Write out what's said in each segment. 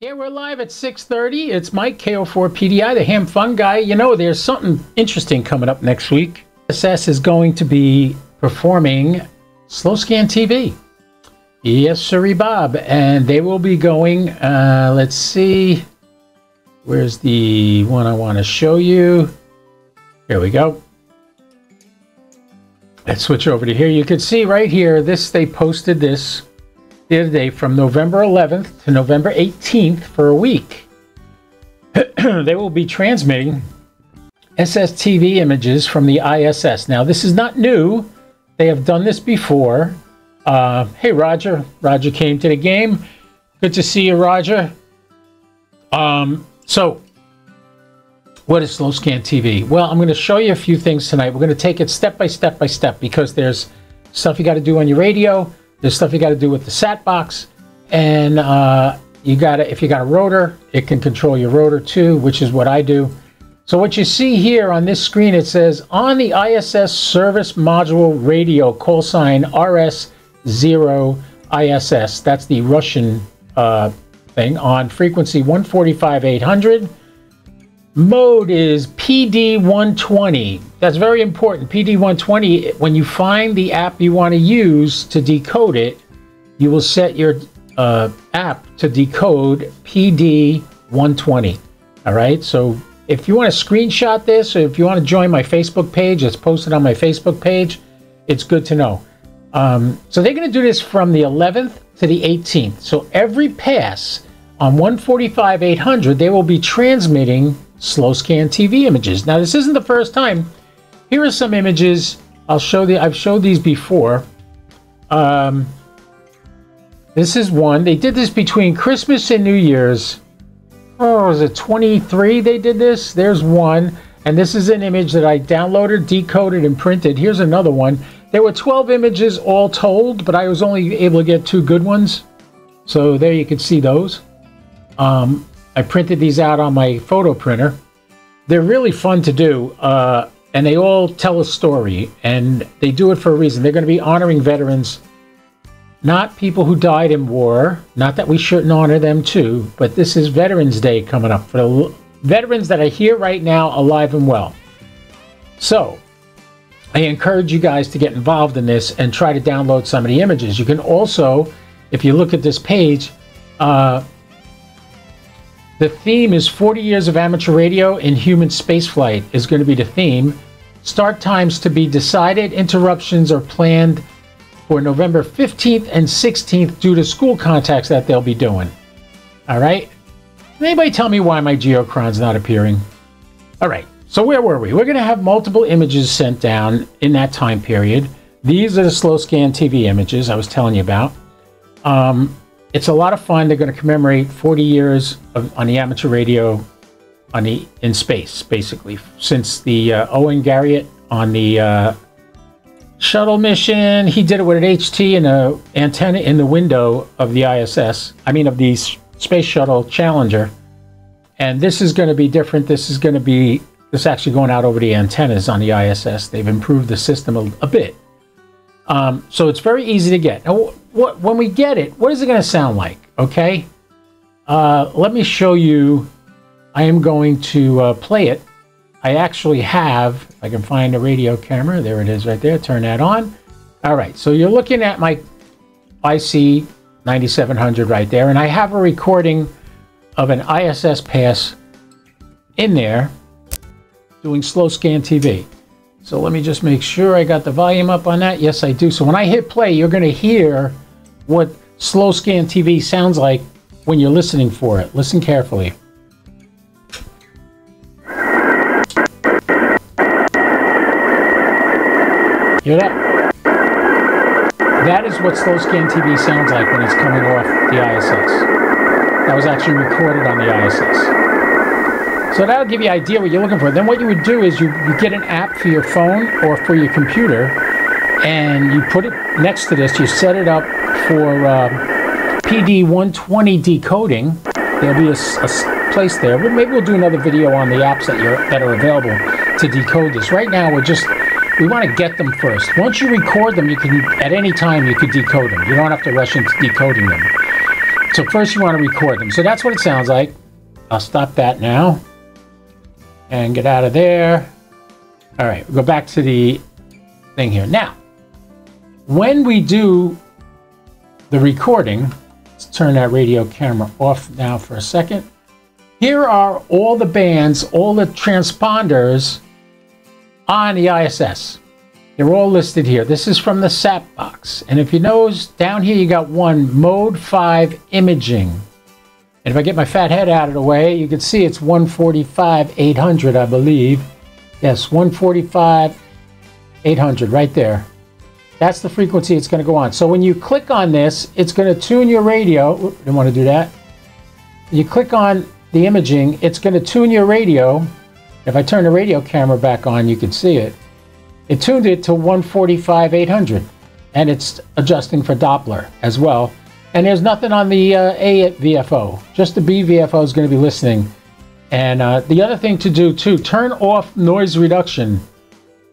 Yeah, we're live at 6:30. It's Mike, KO4PDI, the Ham Fun Guy. You know, there's something interesting coming up next week. ISS is going to be performing Slow Scan TV. Yes, sirree, Bob. And they will be going, let's see. Where's the one I want to show you? Here we go. Let's switch over to here. You can see right here, they posted this the other day from November 11th to November 18th for a week. They will be transmitting SSTV images from the ISS. Now, this is not new. They have done this before. Hey, Roger. Roger came to the game. Good to see you, Roger. So, what is Slow Scan TV? Well, I'm going to show you a few things tonight. We're going to take it step by step by step because there's stuff you got to do on your radio. There's stuff you got to do with the SAT box, and if you got a rotor, it can control your rotor too, which is what I do. So what you see here on this screen, it says on the ISS service module radio call sign RS0 ISS. That's the Russian thing on frequency 145/800. Mode is PD120. That's very important. PD120, when you find the app you want to use to decode it, you will set your app to decode PD120. All right? So if you want to screenshot this, or if you want to join my Facebook page, it's posted on my Facebook page, it's good to know. So they're going to do this from the 11th to the 18th. So every pass on 145/800, they will be transmitting Slow Scan TV images. Now, this isn't the first time. Here are some images. I've showed these before. This is one. They did this between Christmas and New Year's. Oh, was it 23 they did this? There's one. And this is an image that I downloaded, decoded, and printed. Here's another one. There were 12 images all told, but I was only able to get 2 good ones. So there you can see those. I printed these out on my photo printer. They're really fun to do, and they all tell a story, and they do it for a reason. They're going to be honoring veterans, not people who died in war. Not that we shouldn't honor them too, but this is Veterans Day coming up for the veterans that are here right now, alive and well. So I encourage you guys to get involved in this and try to download some of the images. You can also, if you look at this page, the theme is 40 years of amateur radio in human spaceflight is going to be the theme. Start times to be decided. Interruptions are planned for November 15th and 16th due to school contacts that they'll be doing. All right? Anybody tell me why my geochron's not appearing? All right. So where were we? We're going to have multiple images sent down in that time period. These are the Slow Scan TV images I was telling you about. It's a lot of fun. They're going to commemorate 40 years on the amateur radio in space, basically, since the Owen Garriott on the shuttle mission. He did it with an HT and an antenna in the window of the ISS. I mean, of the Space Shuttle Challenger. And this is going to be different. This is actually going out over the antennas on the ISS. They've improved the system a bit. So it's very easy to get. Now, when we get it, what is it going to sound like? Okay, let me show you. I am going to play it. I actually have, if I can find a radio camera, there it is right there. Turn that on. All right, so you're looking at my IC 9700 right there, and I have a recording of an ISS pass in there doing Slow Scan TV. So let me just make sure I got the volume up on that. Yes, I do. So when I hit play, you're going to hear what Slow Scan TV sounds like when you're listening for it. Listen carefully. Hear that? That is what Slow Scan TV sounds like when it's coming off the ISS. That was actually recorded on the ISS. So that'll give you an idea what you're looking for. Then what you would do is you get an app for your phone or for your computer, and you put it next to this. You set it up for PD120 decoding. There'll be a place there. Well, maybe we'll do another video on the apps that are available to decode this. Right now, we want to get them first. Once you record them, you can, at any time, you could decode them. You don't have to rush into decoding them. So first you want to record them. So that's what it sounds like. I'll stop that now and get out of there. All right, we'll go back to the thing here. Now, when we do the recording, let's turn that radio camera off now for a second. Here are all the bands, all the transponders on the ISS. They're all listed here. This is from the SAT box. And if you notice, down here you got one, Mode 5 Imaging. And if I get my fat head out of the way, you can see it's 145,800, I believe. Yes, 145,800 right there. That's the frequency it's going to go on. So when you click on this, it's going to tune your radio. Oops, didn't want to do that. You click on the imaging, it's going to tune your radio. If I turn the radio camera back on, you can see it. It tuned it to 145,800, and it's adjusting for Doppler as well. And there's nothing on the A VFO. Just the B VFO is going to be listening. And the other thing to do too, turn off noise reduction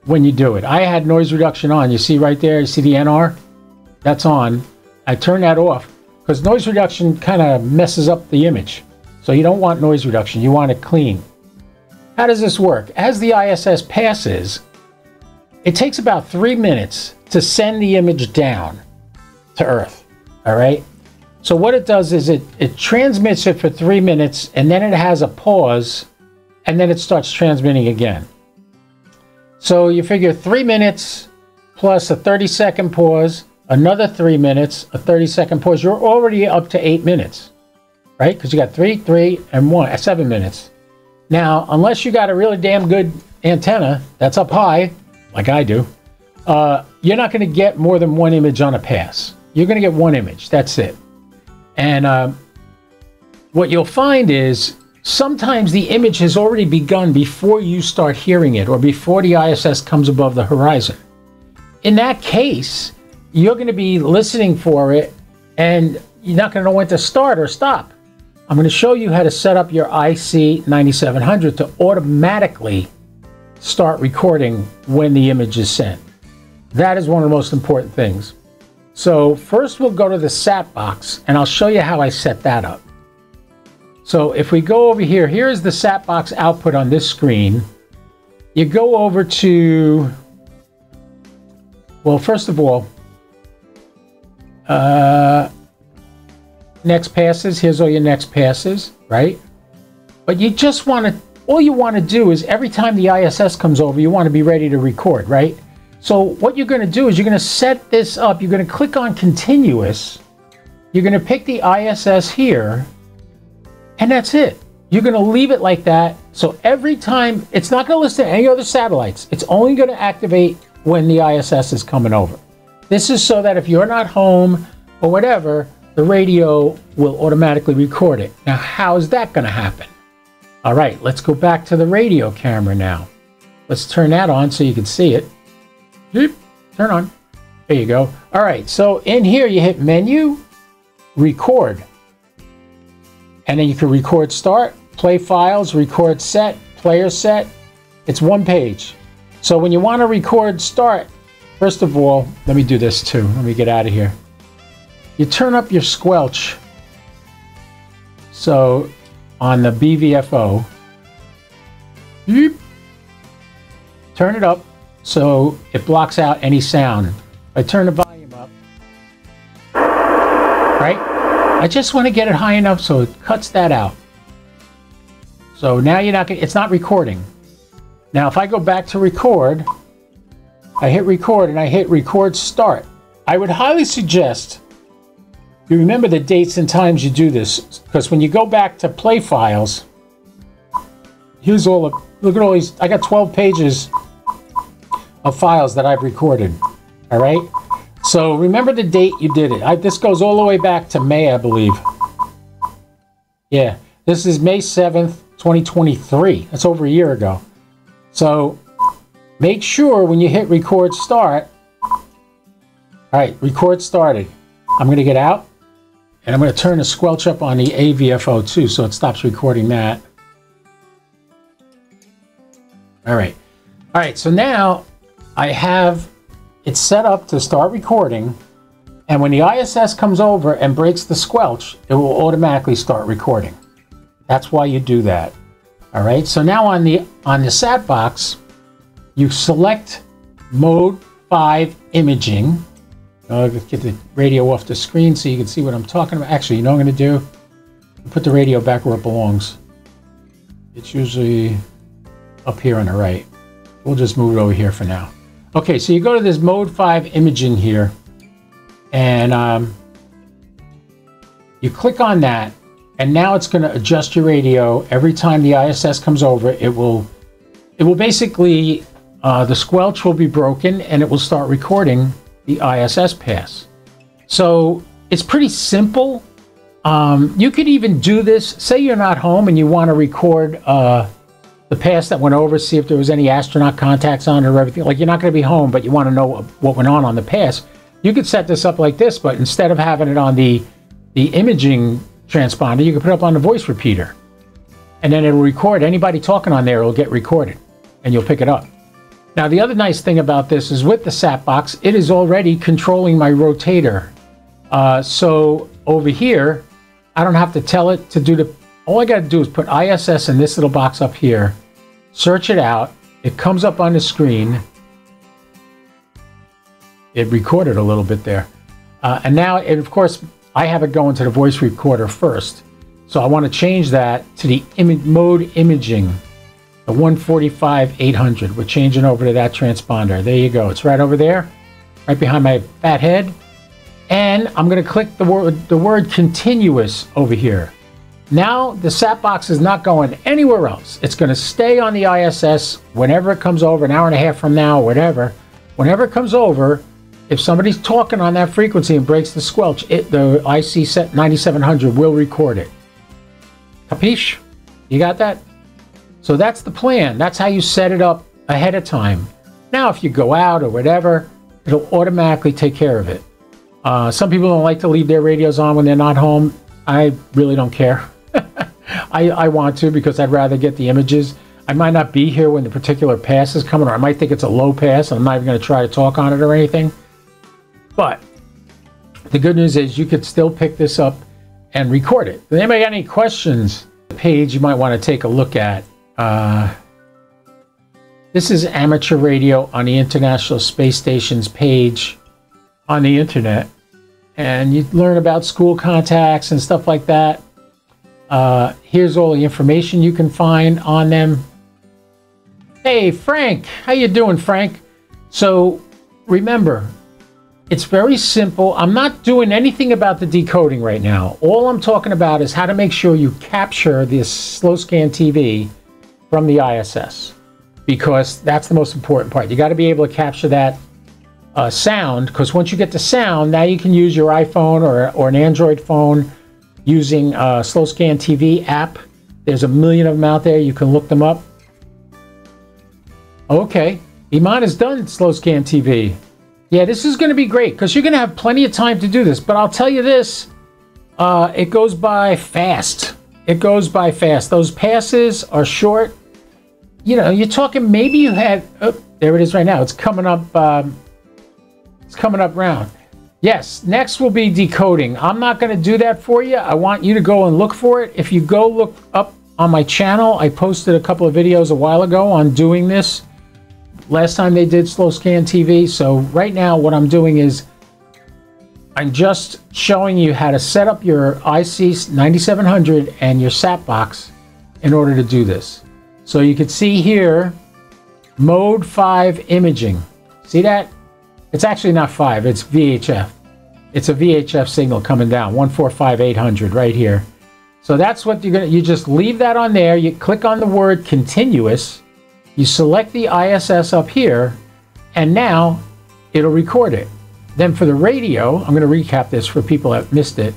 when you do it. I had noise reduction on. You see right there, you see the NR? That's on. I turn that off because noise reduction kind of messes up the image. So you don't want noise reduction. You want it clean. How does this work? As the ISS passes, it takes about 3 minutes to send the image down to Earth. All right? So what it does is it transmits it for 3 minutes, and then it has a pause, and then it starts transmitting again. So you figure 3 minutes plus a 30-second pause, another 3 minutes, a 30-second pause. You're already up to 8 minutes, right? Because you got 3, 3, and 1, 7 minutes. Now, unless you got a really damn good antenna that's up high, like I do, you're not going to get more than one image on a pass. You're going to get one image. That's it. And what you'll find is sometimes the image has already begun before you start hearing it or before the ISS comes above the horizon. In that case, you're going to be listening for it and you're not going to know when to start or stop. I'm going to show you how to set up your IC 9700 to automatically start recording when the image is sent. That is one of the most important things. So first we'll go to the SAT box and I'll show you how I set that up. So if we go over here, here's the SAT box output on this screen. You go over to, well, first of all, next passes, here's all your next passes, right? But you just want to, all you want to do is every time the ISS comes over, you want to be ready to record, right? So what you're going to do is you're going to set this up. You're going to click on continuous. You're going to pick the ISS here, and that's it. You're going to leave it like that. So every time, it's not going to listen to any other satellites. It's only going to activate when the ISS is coming over. This is so that if you're not home or whatever, the radio will automatically record it. Now, how is that going to happen? All right, let's go back to the radio camera now. Let's turn that on so you can see it. Turn on. There you go. All right, so in here you hit menu, record. And then you can record start, play files, record set, player set. It's one page. So when you want to record start, first of all, let me do this too. Let me get out of here. You turn up your squelch. So on the BVFO, turn it up so it blocks out any sound. I turn the volume up, right? I just want to get it high enough so it cuts that out. So now you're not, it's not recording. Now if I go back to record, I hit record and I hit record start. I would highly suggest you remember the dates and times you do this, because when you go back to play files, here's all the, look at all these, I got 12 pages of files that I've recorded. All right. So remember the date you did it. This goes all the way back to May, I believe. Yeah, this is May 7th, 2023. That's over a year ago. So make sure when you hit record start, all right, record started. I'm going to get out and I'm going to turn the squelch up on the AVFO too, so it stops recording that. All right. All right, so now I have it set up to start recording. And when the ISS comes over and breaks the squelch, it will automatically start recording. That's why you do that. All right, so now on the SAT box, you select mode 5 imaging. I'll get the radio off the screen so you can see what I'm talking about. Actually, you know what I'm going to do? Put the radio back where it belongs. It's usually up here on the right. We'll just move it over here for now. Okay, so you go to this mode 5 imaging here, and you click on that, and now it's going to adjust your radio. Every time the ISS comes over, it will basically, the squelch will be broken, and it will start recording the ISS pass. So it's pretty simple. You could even do this, say you're not home and you want to record the pass that went over, see if there was any astronaut contacts on it or everything. Like, you're not going to be home, but you want to know what went on the pass. You could set this up like this, but instead of having it on the imaging transponder, you can put it up on the voice repeater. And then it'll record. Anybody talking on there will get recorded, and you'll pick it up. Now, the other nice thing about this is with the SAT box, it is already controlling my rotator. So over here, I don't have to tell it to do all I got to do is put ISS in this little box up here, search it out, it comes up on the screen. It recorded a little bit there. And now, of course, I have it going to the voice recorder first. So I want to change that to the mode imaging, the 145-800. We're changing over to that transponder. There you go. It's right over there, right behind my fat head. And I'm going to click the word continuous over here. Now the SAT box is not going anywhere else. It's going to stay on the ISS whenever it comes over, an hour and a half from now, whatever. Whenever it comes over, if somebody's talking on that frequency and breaks the squelch, the IC 9700 will record it. Capiche? You got that? So that's the plan. That's how you set it up ahead of time. Now, if you go out or whatever, it'll automatically take care of it. Some people don't like to leave their radios on when they're not home. I really don't care. I want to, because I'd rather get the images. I might not be here when the particular pass is coming, or I might think it's a low pass, and I'm not even going to try to talk on it or anything. But the good news is you could still pick this up and record it. If anybody got any questions, the page you might want to take a look at. This is amateur radio on the International Space Station's page on the internet. And you learn about school contacts and stuff like that. Here's all the information you can find on them. Hey, Frank. How you doing, Frank? So remember, it's very simple. I'm not doing anything about the decoding right now. All I'm talking about is how to make sure you capture this slow scan TV from the ISS, because that's the most important part. You got to be able to capture that sound, because once you get the sound, now you can use your iPhone or an Android phone using Slow Scan TV app. There's a million of them out there. You can look them up. Okay, Iman has done Slow Scan TV. Yeah, this is going to be great, because you're going to have plenty of time to do this. But I'll tell you this, it goes by fast. It goes by fast. Those passes are short. You know, you're talking, maybe you had, oh, there it is right now. It's coming up. It's coming up round. Yes, next will be decoding. I'm not going to do that for you. I want you to go and look for it. If you go look up on my channel, I posted a couple of videos a while ago on doing this. Last time they did Slow Scan TV. So right now what I'm doing is I'm just showing you how to set up your IC 9700 and your SAT box in order to do this. So you can see here, mode 5 imaging. See that? It's actually not 5, it's VHF. It's a VHF signal coming down, 145-800 right here. So that's what you just leave that on there. You click on the word continuous. You select the ISS up here, and now it'll record it. Then for the radio, I'm going to recap this for people that missed it.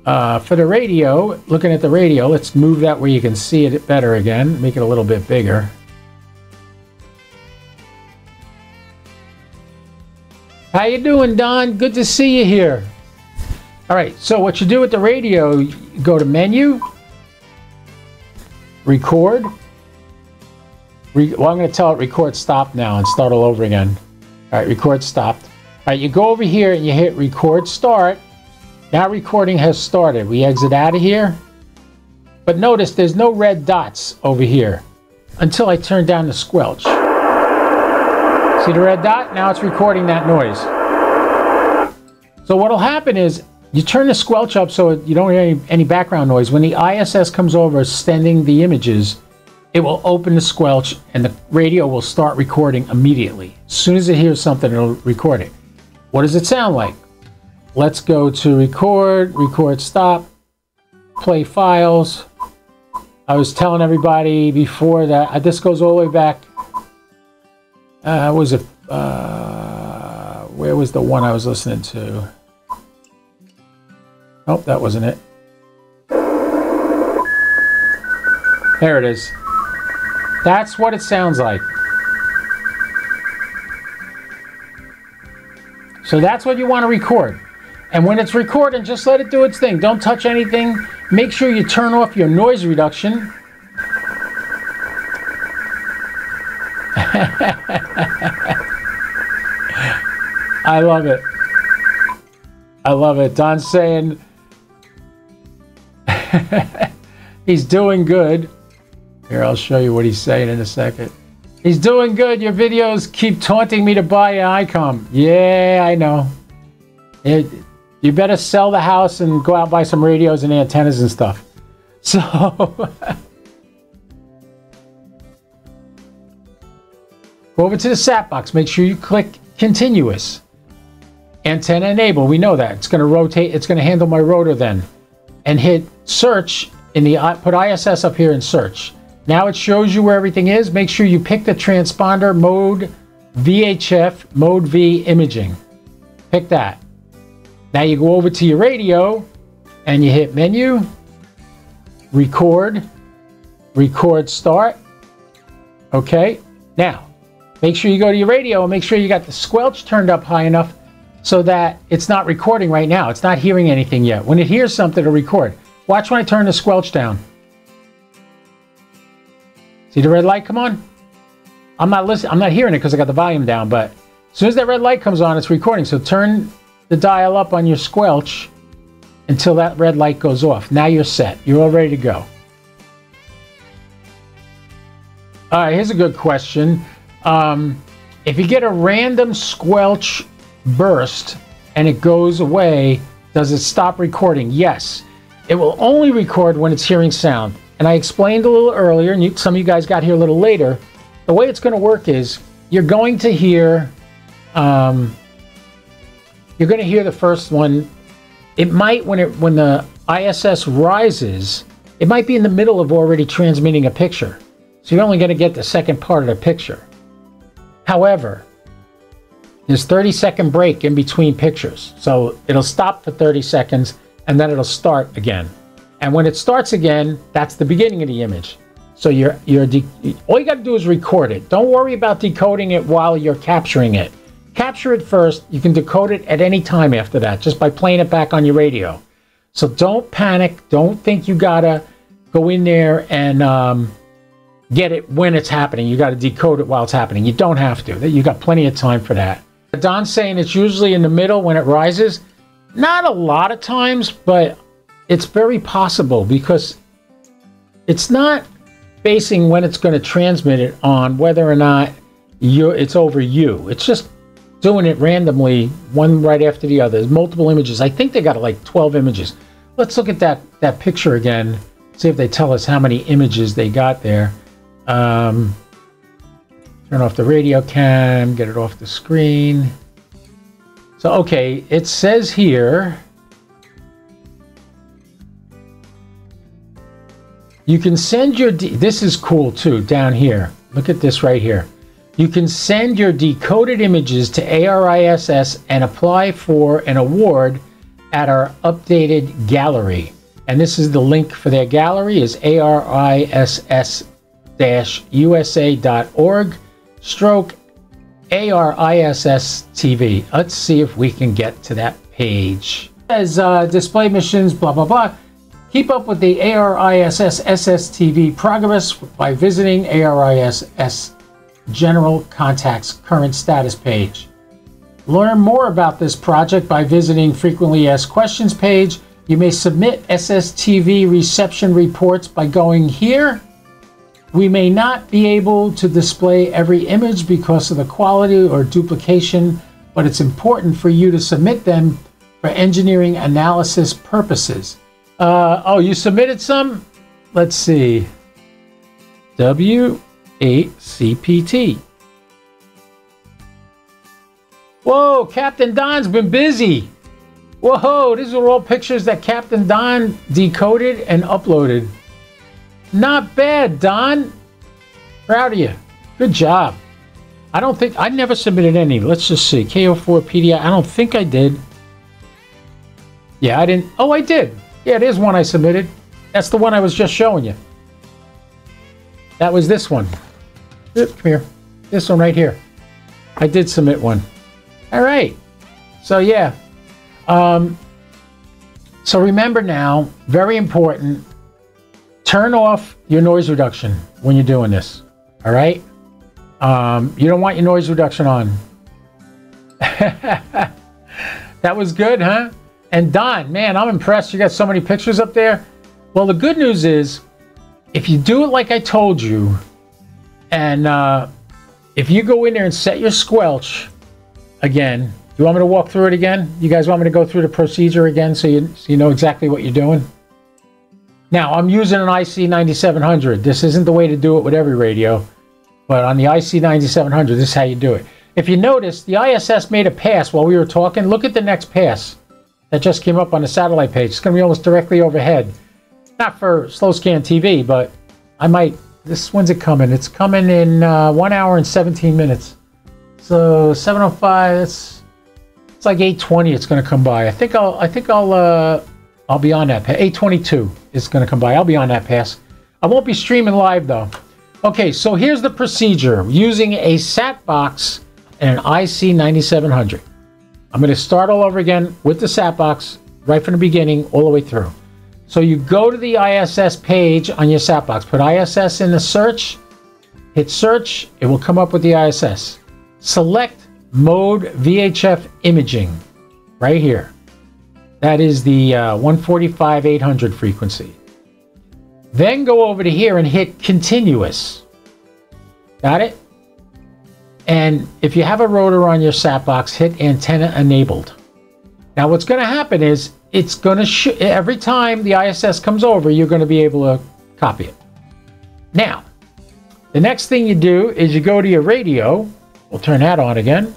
For the radio, looking at the radio, let's move that where you can see it better again. Make it a little bit bigger. How you doing, Don? Good to see you here. All right, so what you do with the radio, you go to menu, record. Well, I'm going to tell it record stop now and start all over again. All right, record stopped. right, you go over here and you hit record start. Now recording has started. We exit out of here. But notice there's no red dots over here until I turn down the squelch. See the red dot? Now it's recording that noise. So what'll happen is you turn the squelch up so you don't hear any background noise. When the ISS comes over sending the images, it will open the squelch and the radio will start recording immediately. As soon as it hears something, it'll record it. What does it sound like? Let's go to record stop, play files. I was telling everybody before that this goes all the way back. Where was the one I was listening to? Oh, that wasn't it. There it is. That's what it sounds like. So that's what you want to record. And when it's recording, just let it do its thing. Don't touch anything. Make sure you turn off your noise reduction. I love it. I love it. Don's saying he's doing good. Here, I'll show you what he's saying in a second. He's doing good. Your videos keep taunting me to buy an ICOM. Yeah, I know. You better sell the house and go out and buy some radios and antennas and stuff. So, go over to the SAT box. Make sure you click continuous. Antenna enable. We know that. It's going to rotate. It's going to handle my rotor then. And hit search in the, put ISS up here and search. Now it shows you where everything is. Make sure you pick the transponder mode VHF, mode V imaging. Pick that. Now you go over to your radio and you hit menu, record start. Okay. Now, make sure you go to your radio and make sure you got the squelch turned up high enough so that it's not recording right now. It's not hearing anything yet. When it hears something, it'll record. Watch when I turn the squelch down. See the red light come on? I'm not listening. I'm not hearing it because I got the volume down, but as soon as that red light comes on, it's recording. So turn the dial up on your squelch until that red light goes off. Now you're set. You're all ready to go. All right, here's a good question. If you get a random squelch burst and it goes away, does it stop recording? Yes. It will only record when it's hearing sound. And I explained a little earlier, and some of you guys got here a little later. The way it's going to work is you're going to hear the first one. It might, when the ISS rises, it might be in the middle of already transmitting a picture. So you're only going to get the second part of the picture. However, there's 30-second break in between pictures. So it'll stop for 30 seconds and then it'll start again. And when it starts again, that's the beginning of the image. So all you got to do is record it. Don't worry about decoding it while you're capturing it. Capture it first. You can decode it at any time after that, just by playing it back on your radio. So don't panic. Don't think you got to go in there and get it when it's happening. You got to decode it while it's happening. You don't have to. You got plenty of time for that. Don's saying it's usually in the middle when it rises. Not a lot of times, but it's very possible because it's not basing when it's going to transmit it on whether or not it's over you. It's just doing it randomly, one right after the other. There's multiple images. I think they got like 12 images. Let's look at that picture again. See if they tell us how many images they got there. Turn off the radio cam, get it off the screen. So, okay, it says here, you can send your, this is cool too, down here. Look at this right here. You can send your decoded images to ARISS and apply for an award at our updated gallery. And this is the link for their gallery is ariss-usa.org/ARISS-TV. Let's see if we can get to that page. As display missions, blah, blah, blah. Keep up with the ARISS SSTV progress by visiting ARISS General Contacts current status page. Learn more about this project by visiting Frequently Asked Questions page. You may submit SSTV reception reports by going here. We may not be able to display every image because of the quality or duplication, but it's important for you to submit them for engineering analysis purposes. Oh, you submitted some? Let's see. W8CPT. Whoa, Captain Don's been busy. Whoa, these are all pictures that Captain Don decoded and uploaded. Not bad, Don. Proud of you. Good job. I never submitted any. Let's just see. KO4PDI. I don't think I did. Yeah, I didn't. Oh, I did. Yeah, there's one I submitted. That's the one I was just showing you. That was this one. Come here. This one right here. I did submit one. All right. So, yeah. So remember now, very important, turn off your noise reduction when you're doing this. All right? You don't want your noise reduction on. That was good, huh? And Don, man, I'm impressed. You got so many pictures up there. Well, the good news is, if you do it like I told you, and if you go in there and set your squelch again, you want me to walk through it again? You guys want me to go through the procedure again so you know exactly what you're doing? Now, I'm using an IC9700. This isn't the way to do it with every radio, but on the IC9700, this is how you do it. If you notice, the ISS made a pass while we were talking. Look at the next pass that just came up on the satellite page. It's going to be almost directly overhead. Not for slow scan TV, but I might. When's it coming? It's coming in 1 hour and 17 minutes. So 7:05. It's like 8:20. It's going to come by. I think I'll be on that pass. 8:22 is going to come by. I'll be on that pass. I won't be streaming live though. Okay, so here's the procedure using a SAT box and an IC9700. I'm going to start all over again with the SAT box right from the beginning all the way through. So you go to the ISS page on your SAT box, put ISS in the search, hit search, it will come up with the ISS. Select mode VHF imaging right here. That is the 145/800 frequency. Then go over to here and hit continuous. Got it? And if you have a rotor on your SAT box, hit antenna enabled. Now what's going to happen is it's going to every time the ISS comes over, you're going to be able to copy it. Now, the next thing you do is you go to your radio. We'll turn that on again.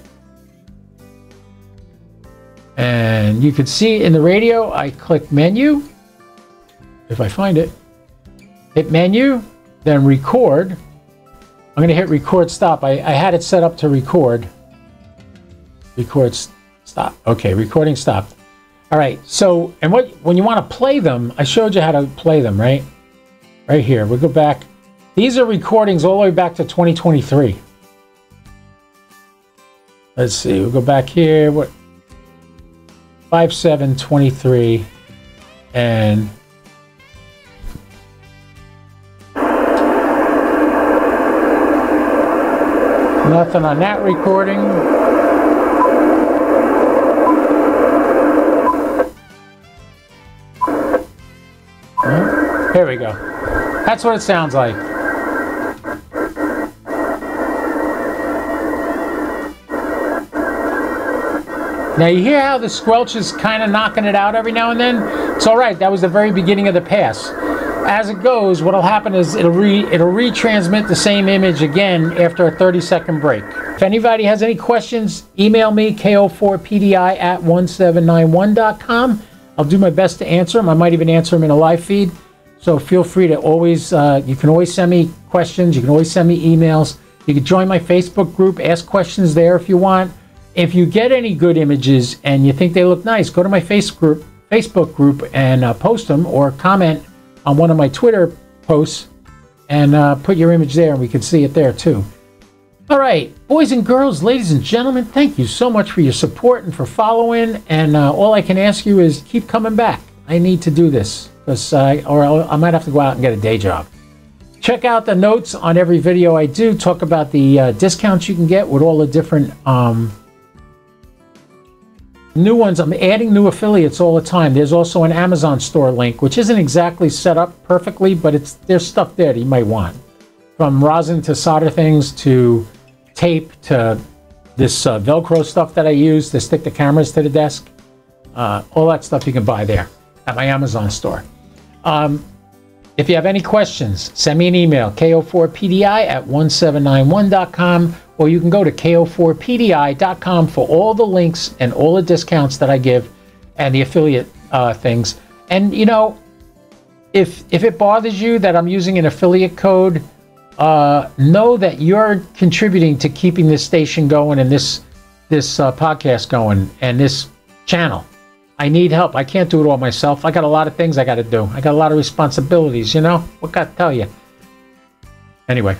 And you can see in the radio, I click menu. If I find it. Hit menu, then record. I'm going to hit record stop. I had it set up to record. Record stop. Okay, recording stopped. All right, so, and when you want to play them, I showed you how to play them, right? Right here, we'll go back. These are recordings all the way back to 2023. Let's see, we'll go back here, 5/7/23, and nothing on that recording. Here we go. That's what it sounds like. Now you hear how the squelch is kind of knocking it out every now and then? It's all right. That was the very beginning of the pass. As it goes, what'll happen is it'll retransmit the same image again after a 30-second break. If anybody has any questions, email me, ko4pdi@1791.com. I'll do my best to answer them. I might even answer them in a live feed. So feel free to always, you can always send me questions. You can always send me emails. You can join my Facebook group, ask questions there if you want. If you get any good images and you think they look nice, go to my Facebook group and post them, or comment on one of my Twitter posts and put your image there, and we can see it there too. All right, boys and girls, ladies and gentlemen, thank you so much for your support and for following. And all I can ask you is keep coming back. I need to do this, because or I might have to go out and get a day job. Check out the notes on every video I do. Talk about the discounts you can get with all the different new ones. I'm adding new affiliates all the time. There's also an Amazon store link, which isn't exactly set up perfectly, but there's stuff there that you might want. From rosin to solder things to tape to this Velcro stuff that I use to stick the cameras to the desk. All that stuff you can buy there at my Amazon store. If you have any questions, send me an email, ko4pdi@1791.com, or you can go to ko4pdi.com for all the links and all the discounts that I give and the affiliate things. And, you know, if it bothers you that I'm using an affiliate code, know that you're contributing to keeping this station going and this podcast going and this channel. I need help. I can't do it all myself. I got a lot of things I got to do. I got a lot of responsibilities, you know? What got to tell you? Anyway,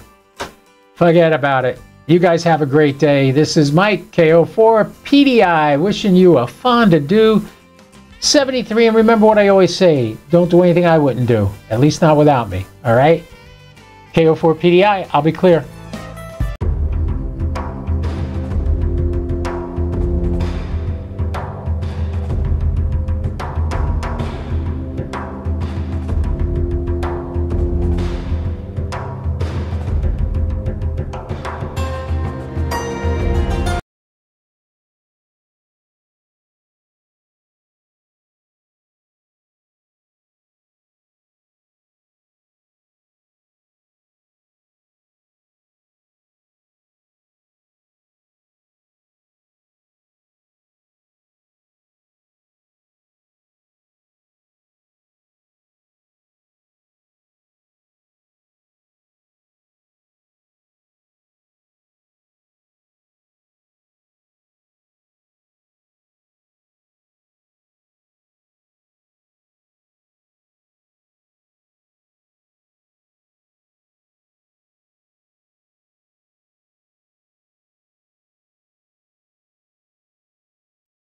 forget about it. You guys have a great day. This is Mike, KO4PDI, wishing you a fond-adieu 73. And remember what I always say, don't do anything I wouldn't do, at least not without me, all right? KO4PDI, I'll be clear.